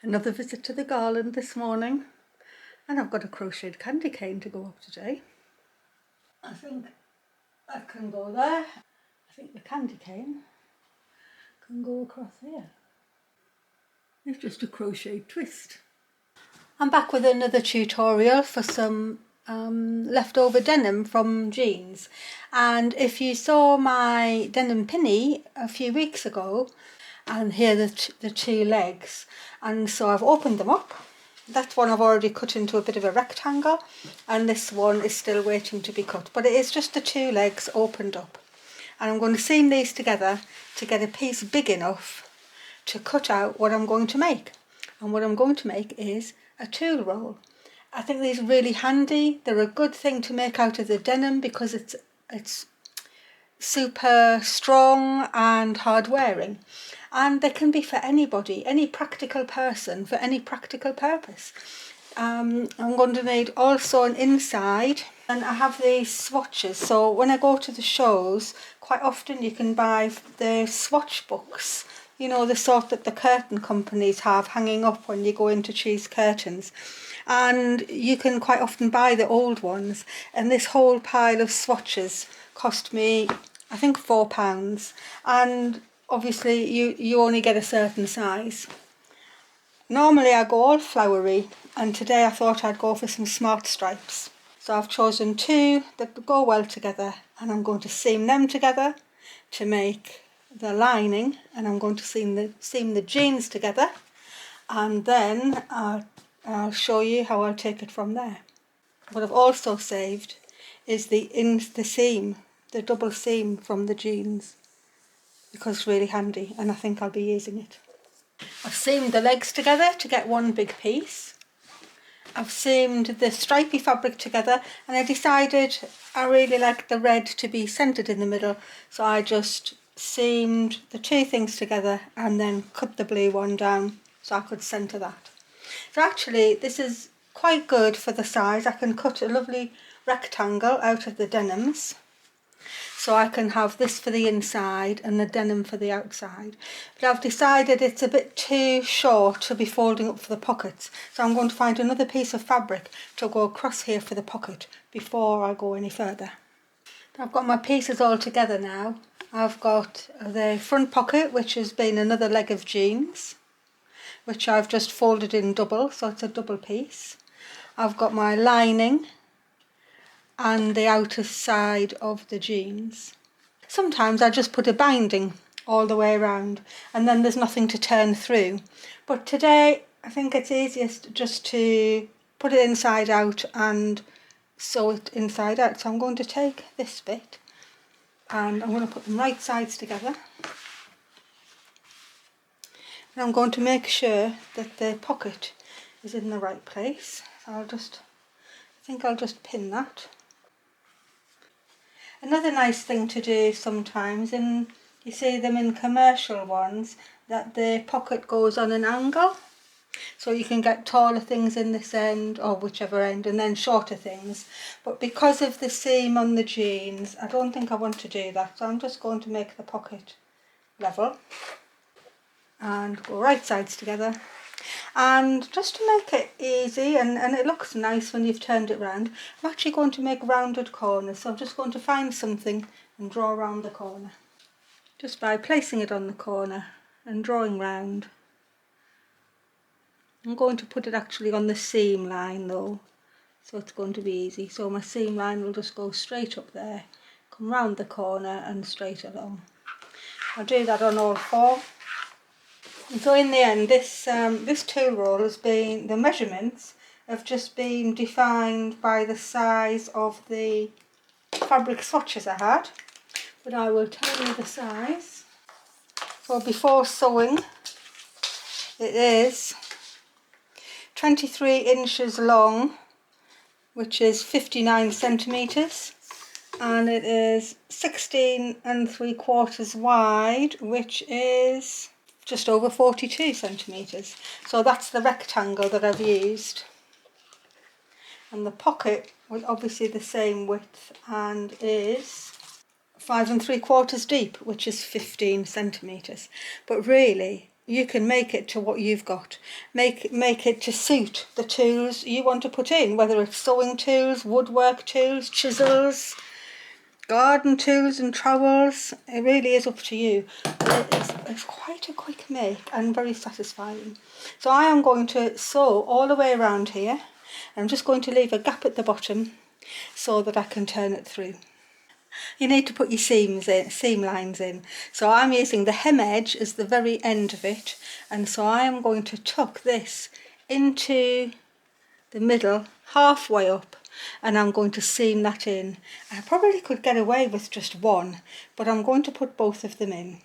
Another visit to the Garland this morning, and I've got a crocheted candy cane to go up today. I think that can go there. I think the candy cane can go across here. It's just a crochet twist. I'm back with another tutorial for some leftover denim from jeans, and if you saw my denim pinny a few weeks ago, and here the two legs, and so I've opened them up. That one I've already cut into a bit of a rectangle, and this one is still waiting to be cut, but it is just the two legs opened up, and I'm going to seam these together to get a piece big enough to cut out what I'm going to make. And what I'm going to make is a tulle roll. I think these are really handy. They're a good thing to make out of the denim because it's super strong and hard wearing, and they can be for anybody, any practical person, for any practical purpose. I'm going to need also an inside, and I have these swatches, so when I go to the shows quite often you can buy the swatch books, you know, the sort that the curtain companies have hanging up when you go in to choose curtains, and you can quite often buy the old ones, and this whole pile of swatches cost me I think £4, and obviously you only get a certain size. Normally I go all flowery, and today I thought I'd go for some smart stripes. So I've chosen two that go well together, and I'm going to seam them together to make the lining, and I'm going to seam the jeans together, and then I'll show you how I'll take it from there. What I've also saved is the seam, the double seam from the jeans, because it's really handy and I think I'll be using it. I've seamed the legs together to get one big piece. I've seamed the stripy fabric together, and I decided I really like the red to be centred in the middle, so I just seamed the two things together and then cut the blue one down so I could centre that. So actually this is quite good for the size. I can cut a lovely rectangle out of the denims, so I can have this for the inside and the denim for the outside. But I've decided it's a bit too short to be folding up for the pockets, so I'm going to find another piece of fabric to go across here for the pocket before I go any further. I've got my pieces all together now. I've got the front pocket, which has been another leg of jeans, which I've just folded in double, so it's a double piece. I've got my lining and the outer side of the jeans. Sometimes I just put a binding all the way around, and then there's nothing to turn through. But today I think it's easiest just to put it inside out and sew it inside out. So I'm going to take this bit and I'm going to put them right sides together. And I'm going to make sure that the pocket is in the right place. So I think I'll just pin that. Another nice thing to do sometimes, and you see them in commercial ones, that the pocket goes on an angle, so you can get taller things in this end or whichever end, and then shorter things. But because of the seam on the jeans, I don't think I want to do that, so I'm just going to make the pocket level and go right sides together. And just to make it easy and it looks nice when you've turned it round, I'm actually going to make rounded corners. So I'm just going to find something and draw around the corner. Just by placing it on the corner and drawing round. I'm going to put it actually on the seam line though, so it's going to be easy. So my seam line will just go straight up there, come round the corner and straight along. I'll do that on all four. And so in the end, this tulle roll has been, the measurements have just been defined by the size of the fabric swatches I had, but I will tell you the size. So before sewing, it is 23 inches long, which is 59 centimetres, and it is 16 3/4 wide, which is just over 42 centimetres. So that's the rectangle that I've used. And the pocket was obviously the same width and is 5 3/4 deep, which is 15 centimetres. But really, you can make it to what you've got. Make it to suit the tools you want to put in, whether it's sewing tools, woodwork tools, chisels, garden tools and trowels. It really is up to you. It's quite a quick make and very satisfying. So I am going to sew all the way around here. I'm just going to leave a gap at the bottom so that I can turn it through. You need to put your seam lines in. So I'm using the hem edge as the very end of it, and so I am going to tuck this into the middle halfway up, and I'm going to seam that in. I probably could get away with just one, but I'm going to put both of them in.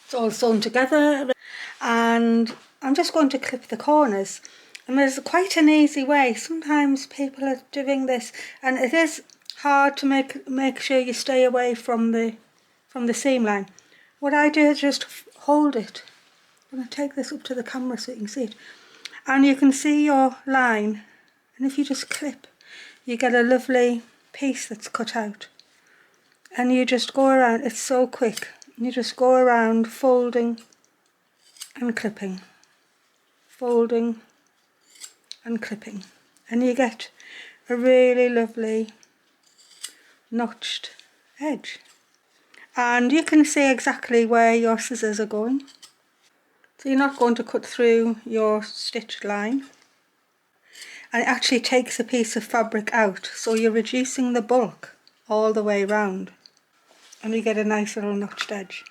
It's all sewn together, and I'm just going to clip the corners. And there's quite an easy way. Sometimes people are doing this, and it is hard to make sure you stay away from the seam line. What I do is just hold it. I'm going to take this up to the camera so you can see it. And you can see your line, and if you just clip, you get a lovely piece that's cut out. And you just go around, it's so quick. You just go around folding and clipping, folding and clipping, and you get a really lovely notched edge. And you can see exactly where your scissors are going. So you're not going to cut through your stitched line. And it actually takes a piece of fabric out, so you're reducing the bulk all the way round. And you get a nice little notched edge.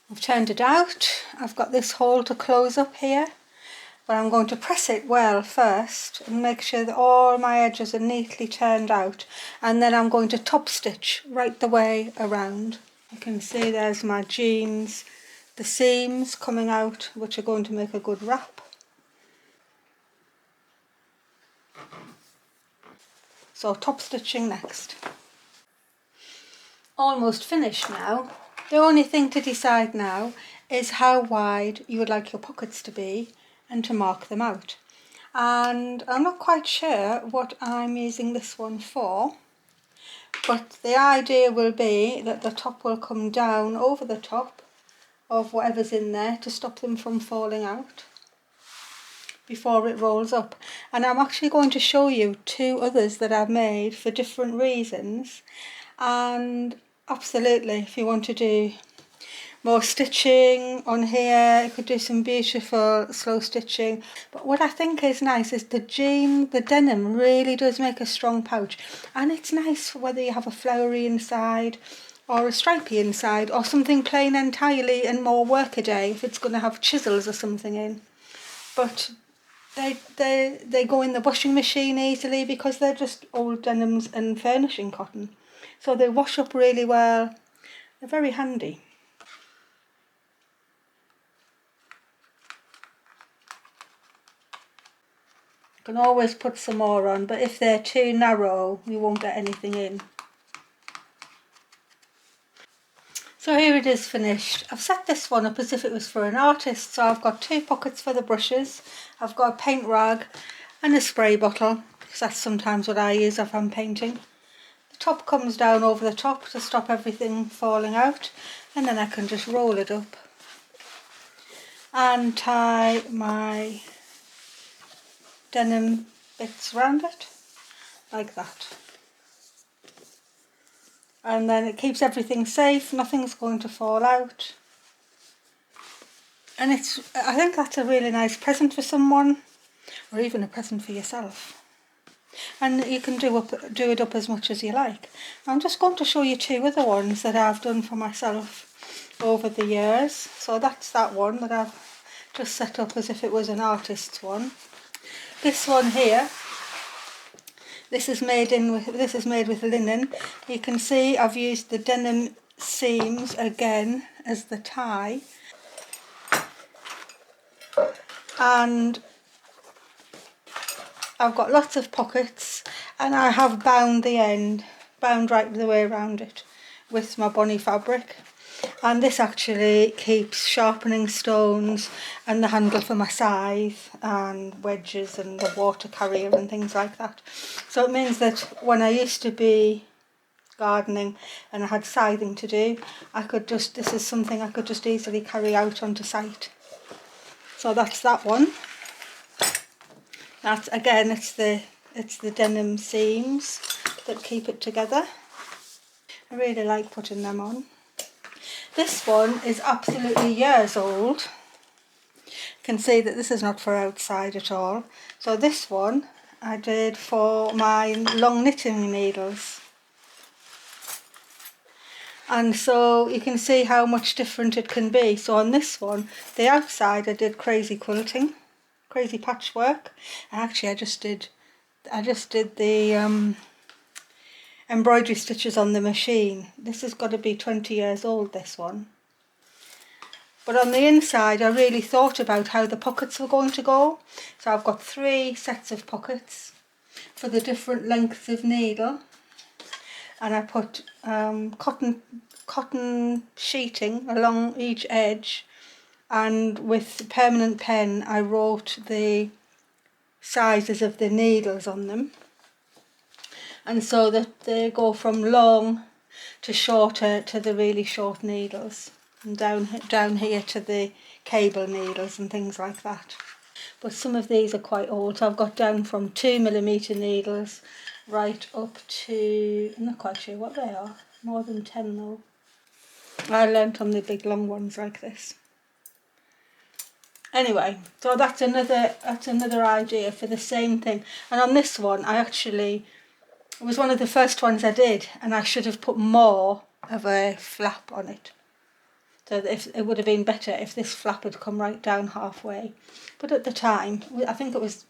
I've turned it out. I've got this hole to close up here, but I'm going to press it well first and make sure that all my edges are neatly turned out, and then I'm going to top stitch right the way around. You can see there's my jeans, the seams coming out, which are going to make a good wrap. So top stitching next. Almost finished now. The only thing to decide now is how wide you would like your pockets to be and to mark them out. And I'm not quite sure what I'm using this one for, but the idea will be that the top will come down over the top of whatever's in there to stop them from falling out before it rolls up. And I'm actually going to show you two others that I've made for different reasons, and absolutely if you want to do more stitching on here, you could do some beautiful slow stitching. But what I think is nice is the denim really does make a strong pouch, and it's nice whether you have a flowery inside or a stripy inside or something plain entirely and more workaday if it's going to have chisels or something in. But they go in the washing machine easily because they're just old denims and furnishing cotton. So they wash up really well. They're very handy. You can always put some more on, but if they're too narrow, you won't get anything in. So here it is finished. I've set this one up as if it was for an artist. So I've got two pockets for the brushes. I've got a paint rag and a spray bottle, because that's sometimes what I use if I'm painting. The top comes down over the top to stop everything falling out, and then I can just roll it up and tie my denim bits around it like that. And then it keeps everything safe, nothing's going to fall out. And I think that's a really nice present for someone, or even a present for yourself. And you can do it up as much as you like. I'm just going to show you two other ones that I've done for myself over the years. So that's that one that I've just set up as if it was an artist's one. This one here, this is made with linen. You can see I've used the denim seams again as the tie, and I've got lots of pockets, and I have bound the end, bound right the way around it with my bonny fabric. And this actually keeps sharpening stones and the handle for my scythe and wedges and the water carrier and things like that. So it means that when I used to be gardening and I had scything to do, this is something I could just easily carry out onto site. So that's that one. That's again, it's the denim seams that keep it together. I really like putting them on. This one is absolutely years old. You can see that this is not for outside at all. So this one I did for my long knitting needles. And so you can see how much different it can be. So on this one, the outside I did crazy quilting, crazy patchwork. And actually I just did the embroidery stitches on the machine. This has got to be 20 years old, this one. But on the inside I really thought about how the pockets were going to go. So I've got 3 sets of pockets for the different lengths of needle. And I put cotton sheeting along each edge, and with permanent pen I wrote the sizes of the needles on them, and so that they go from long to shorter to the really short needles, and down here to the cable needles and things like that. But some of these are quite old, so I've got down from 2mm needles right up to, I'm not quite sure what they are, more than 10 though. I learnt on the big long ones like this. Anyway, so that's another idea for the same thing. And on this one, it was one of the first ones I did, and I should have put more of a flap on it. So if it would have been better if this flap had come right down halfway. But at the time, I think it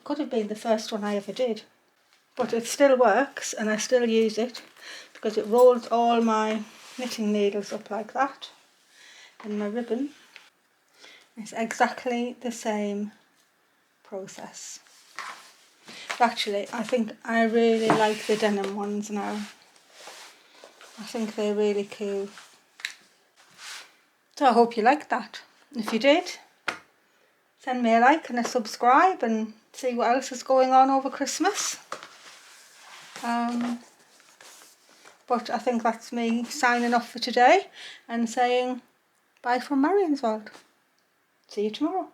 could have been the first one I ever did. But it still works, and I still use it because it rolls all my knitting needles up like that, and my ribbon. It's exactly the same process. Actually, I think I really like the denim ones now. I think they're really cool. So I hope you liked that. If you did, send me a like and a subscribe and see what else is going on over Christmas. But I think that's me signing off for today and saying bye from Marion's World. See you tomorrow.